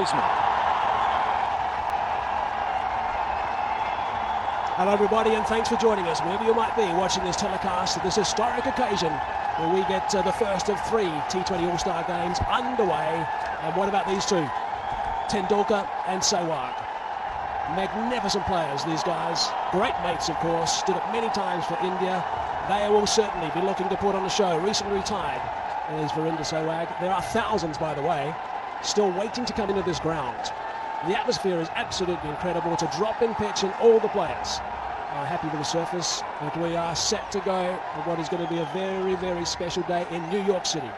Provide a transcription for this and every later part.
Hazeman. Hello everybody, and thanks for joining us wherever you might be watching this telecast at this historic occasion where we get the first of 3 T20 All-Star games underway. And what about these two? Tendulkar and Sehwag. Magnificent players, these guys. Great mates, of course. Did it many times for India. They will certainly be looking to put on a show. Recently retired is Virender Sehwag. There are thousands, by the way, still waiting to come into this ground. The atmosphere is absolutely incredible. It's a drop-in pitch, and all the players are happy with the surface. And we are set to go on what is going to be a very, very special day in New York City.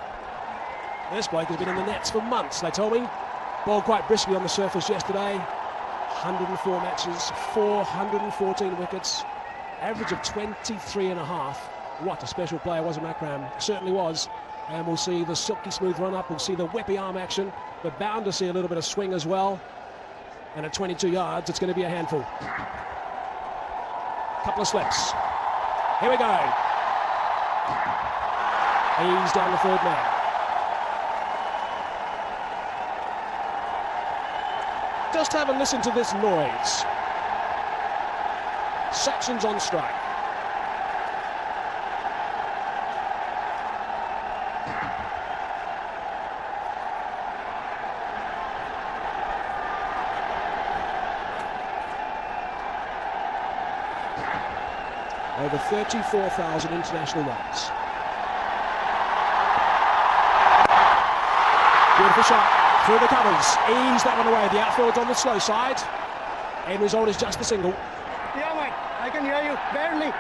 This bloke has been in the nets for months, they told me. Bowled quite briskly on the surface yesterday. 104 matches, 414 wickets, average of 23.5. What a special player was Akram. Certainly was. And we'll see the silky smooth run-up. We'll see the whippy arm action. We're bound to see a little bit of swing as well. And at 22 yards, it's going to be a handful. Couple of slips. Here we go. He's down the third man. Just have a listen to this noise. Sachin's on strike. Over 34,000 international runs. Beautiful shot through the covers. Ease that one away. The outfield's on the slow side. End result is just a single. Yeah, mate. I can hear you. Barely.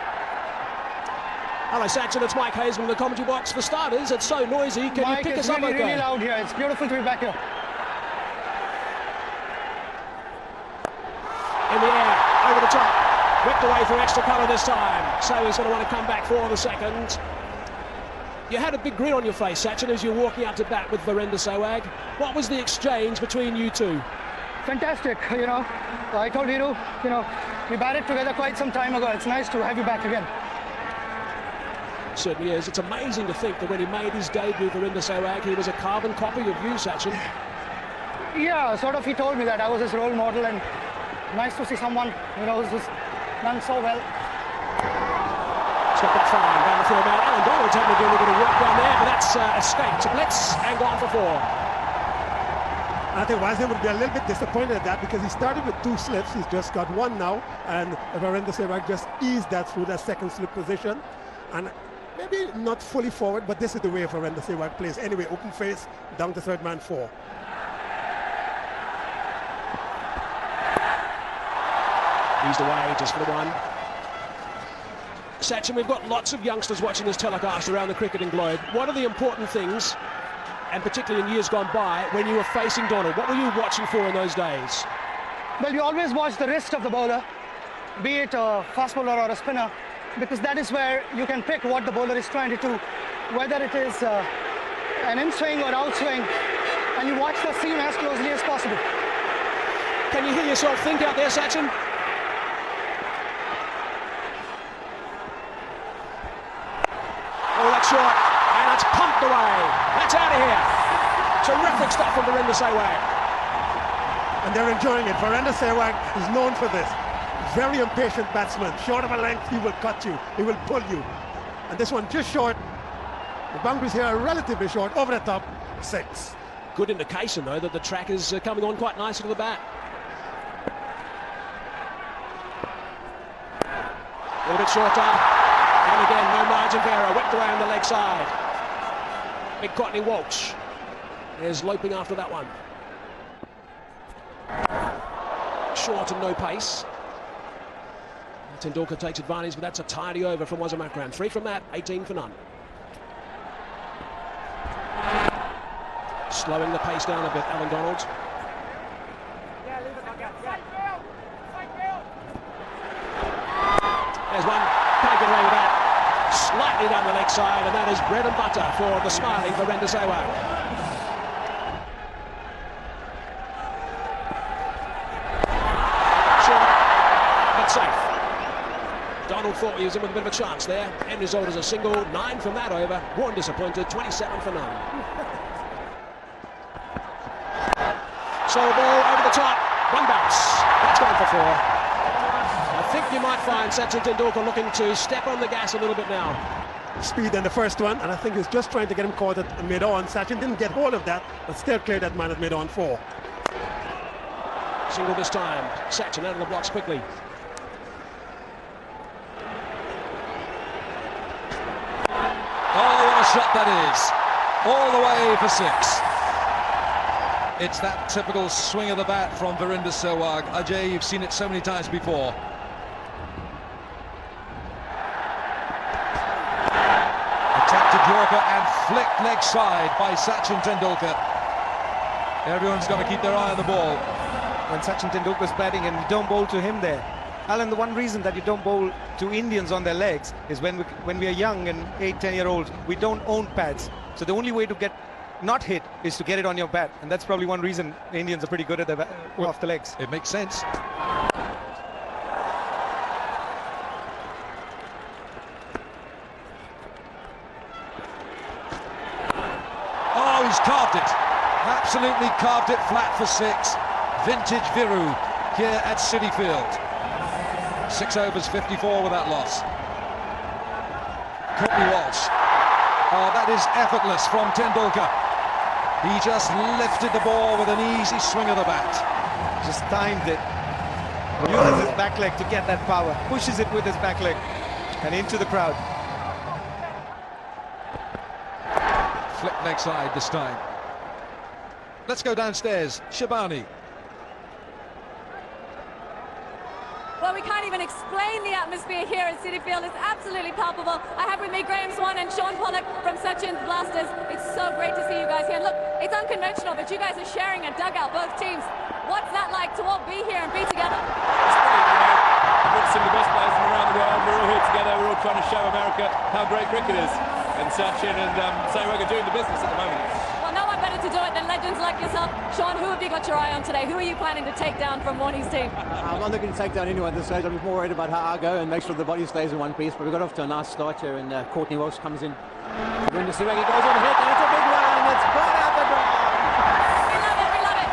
Hello, Sachin. It's Mike Hazeman in the commentary box. For starters, it's so noisy. Can Mike, you pick us really, up okay? really loud here. It's beautiful to be back here. In the air, over the top. Whipped away for extra cover this time. So he's going to want to come back for the second. You had a big grin on your face, Sachin, as you were walking out to bat with Virender Sehwag. What was the exchange between you two? Fantastic, you know. I told Viru, you know, we batted together quite some time ago. It's nice to have you back again. It certainly is. It's amazing to think that when he made his debut, Virender Sehwag, he was a carbon copy of you, Sachin. Yeah, sort of. He told me that I was his role model, and nice to see someone, you know, who's done so well. It's got that fine down the third man. Alan Donald's having to do a little bit of work down there, but that's escaped to blitz and gone for 4. I think Wasim would be a little bit disappointed at that because he started with 2 slips. He's just got 1 now, and Virender Sehwag just eased that through that second slip position. And maybe not fully forward, but this is the way Virender Sehwag plays. Anyway, open face, down to third man 4. Eased away just for the 1. Sachin, we've got lots of youngsters watching this telecast around the cricketing globe. What are the important things, and particularly in years gone by, when you were facing Donald? What were you watching for in those days? Well, you always watch the wrist of the bowler, be it a fast bowler or a spinner, because that is where you can pick what the bowler is trying to do, whether it is an in-swing or out-swing, and you watch the seam as closely as possible. Can you hear yourself think out there, Sachin? Oh, that's short, and it's pumped away. That's out of here. Terrific stuff from Virender Sehwag. And they're enjoying it. Virender Sehwag is known for this. Very impatient batsman. Short of a length, he will cut you. He will pull you. And this one just short. The boundaries here are relatively short. Over the top, 6. Good indication, though, that the track is coming on quite nicely to the bat. A little bit shorter. And again, no margin for error. Whipped around the leg side. Big Courtney Walsh is loping after that one. Short and no pace. Tendulkar takes advantage, but that's a tidy over from Akram. 3 from that, 18 for none. Slowing the pace down a bit, Alan Donald. There's one. Can't get away with that. Slightly down the leg side, and that is bread and butter for the smiling Virender Sehwag. Short, but safe. Donald thought he was in with a bit of a chance there. End result is a single. 9 from that over. Warren disappointed. 27 for none. So the ball over the top, one bounce. That's gone for 4. I think you might find Sachin Tendulkar looking to step on the gas a little bit now. Speed in the first one, and I think he's just trying to get him caught at mid-on. Sachin didn't get hold of that, but still cleared that man at mid-on 4. Single this time. Sachin out of the blocks quickly. Oh, what a shot that is. All the way for 6. It's that typical swing of the bat from Virender Sehwag. Ajay, you've seen it so many times before. Attempted Yorker and flicked leg side by Sachin Tendulkar. Everyone's got to keep their eye on the ball. When Sachin Tendulkar's batting and you don't bowl to him there. Alan, the one reason that you don't bowl to Indians on their legs is when we are young and 8-10-year-olds, we don't own pads. So the only way to get not hit is to get it on your bat, and that's probably one reason the Indians are pretty good at the off the legs. It makes sense. Oh, he's carved it. Absolutely carved it flat for 6. Vintage Viru here at City Field. 6 overs, 54 with that loss. Courtney Walsh. Oh, that is effortless from Tendulkar. He just lifted the ball with an easy swing of the bat. Just timed it. Uses his back leg to get that power. Pushes it with his back leg and into the crowd. Flip leg side this time. Let's go downstairs. Shabani. Well, we can't even explain the atmosphere here at City Field. It's absolutely palpable. I have with me Graham Swan and Sean Pollock from Sachin's Blasters. It's so great to see you guys here. Look, it's unconventional, but you guys are sharing a dugout, both teams. What's that like to all be here and be together? It's brilliant, you know. We've got some of the best players from around the world. We're all here together. We're all trying to show America how great cricket is. And Sachin and Sehwag are doing the business at the moment. Well, no one better to do it than legends like yourself. Sean, who have you got your eye on today? Who are you planning to take down from Warnie's team? I'm not looking to take down anyone at this stage. I'm more worried about how I go and make sure the body stays in one piece. But we got off to a nice start here, and Courtney Walsh comes in. Then to see where he goes on hit, and it's a big one. It's right out the door. We love it, we love it.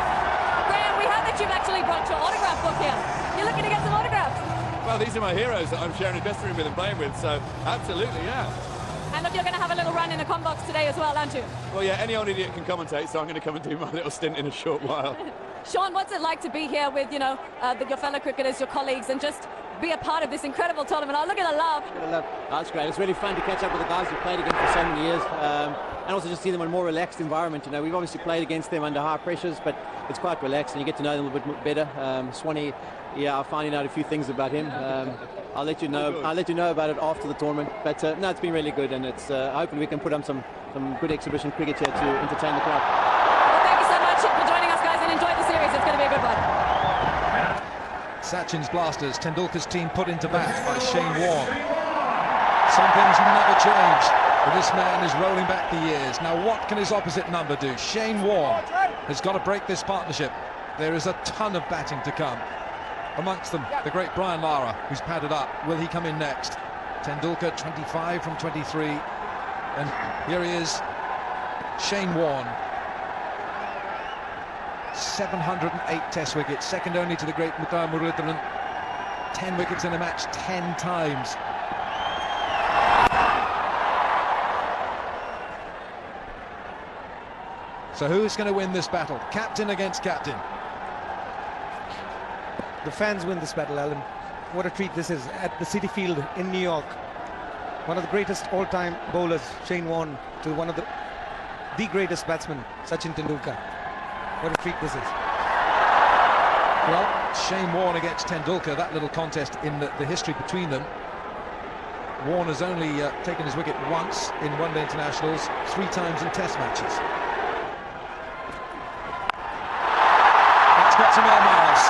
Graham, we heard that you've actually brought your autograph book here. You're looking to get some autographs. Well, these are my heroes that I'm sharing a dressing room with and playing with, so absolutely, yeah. And look, you're going to have a little run in the combox today as well, aren't you? Well, yeah, any old idiot can commentate, so I'm going to come and do my little stint in a short while. Sean, what's it like to be here with, your fellow cricketers, your colleagues, and just be a part of this incredible tournament? Oh, look at the love. That's great. It's really fun to catch up with the guys we've played against for so many years, and also just see them in a more relaxed environment. You know, we've obviously played against them under high pressures, but it's quite relaxed, and you get to know them a little bit better. Swanee, yeah, I'm finding out a few things about him. I'll let you know about it after the tournament. But no, it's been really good, and it's hopefully we can put on some good exhibition cricket here to entertain the crowd. Well, thank you so much for joining us, guys, and enjoy the series. It's going to be a good one. Sachin's Blasters, Tendulkar's team put into bat by Shane Warne. Some things never change, but this man is rolling back the years. Now what can his opposite number do? Shane Warne has got to break this partnership. There is a ton of batting to come. Amongst them, the great Brian Lara, who's padded up. Will he come in next? Tendulkar, 25 from 23. And here he is, Shane Warne. 708 test wickets, second only to the great Muttiah Muralitharan. 10 wickets in a match, 10 times. So who's going to win this battle? Captain against captain. The fans win this battle, Alan. What a treat this is at the City Field in New York. One of the greatest all-time bowlers, Shane Warne, to one of the greatest batsmen, Sachin Tendulkar. What a treat this is. Well, Shane Warne against Tendulkar, that little contest in the history between them. Warne has only taken his wicket once in one-day internationals, 3 times in test matches. That's got some air miles,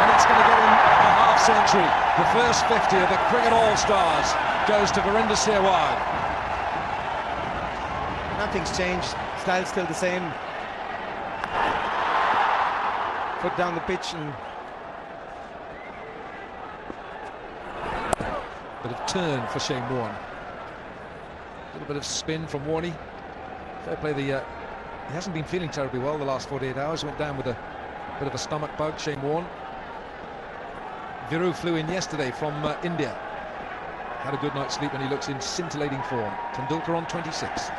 and it's going to get him a half-century. The first 50 of the Cricket All-Stars goes to Virender Sehwag. Nothing's changed. Style's still the same. Put down the pitch and bit of turn for Shane Warne. A little bit of spin from Warnie. Fair play. He hasn't been feeling terribly well the last 48 hours. Went down with a bit of a stomach bug, Shane Warne. Viru flew in yesterday from India. Had a good night's sleep and he looks in scintillating form. Tendulkar on 26.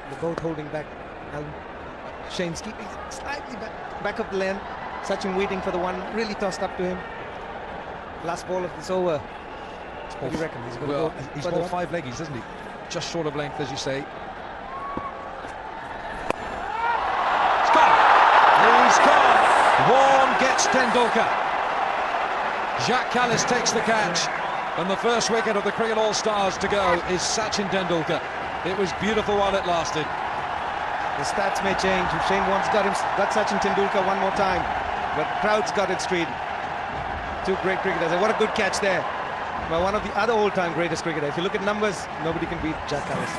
They're both holding back. Shane's keeping it slightly back of the lane. Sachin waiting for the one really tossed up to him. Last ball of this over. What do you reckon? He's going to go. He's bowled 5 leggies, hasn't he? Just short of length, as you say. It's gone. He's gone. Warne gets Tendulkar. Jacques Kallis takes the catch. And the first wicket of the Cricket All-Stars to go is Sachin Tendulkar. It was beautiful while it lasted. The stats may change. Shane Warne's got Sachin Tendulkar one more time. But crowd's got it straight. 2 great cricketers. What a good catch there. Well, one of the other all-time greatest cricketers. If you look at numbers, nobody can beat Jacques Kallis.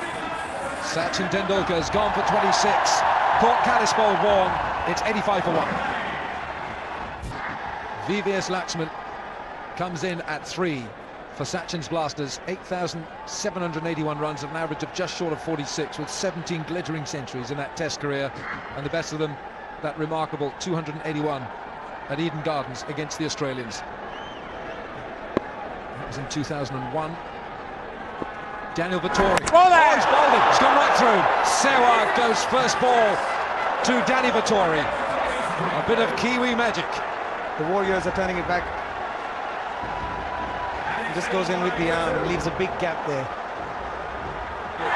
Sachin Tendulkar has gone for 26. Caught Kallis bowled Warne. It's 85 for 1. VVS Laxman comes in at 3 for Sachin's Blasters. 8,781 runs at an average of just short of 46, with 17 glittering centuries in that Test career, and the best of them, that remarkable 281 at Eden Gardens against the Australians. That was in 2001. Daniel Vettori. He's bowled it. It's gone right through. Sehwag goes first ball to Danny Vettori. A bit of Kiwi magic. The Warriors are turning it back. He just goes in with the arm and leaves a big gap there.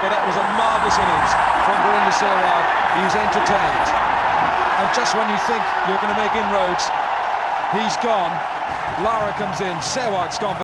But that was a marvellous innings from Virender Sehwag. He was entertained. And just when you think you're going to make inroads, he's gone. Lara comes in. Sehwag's gone.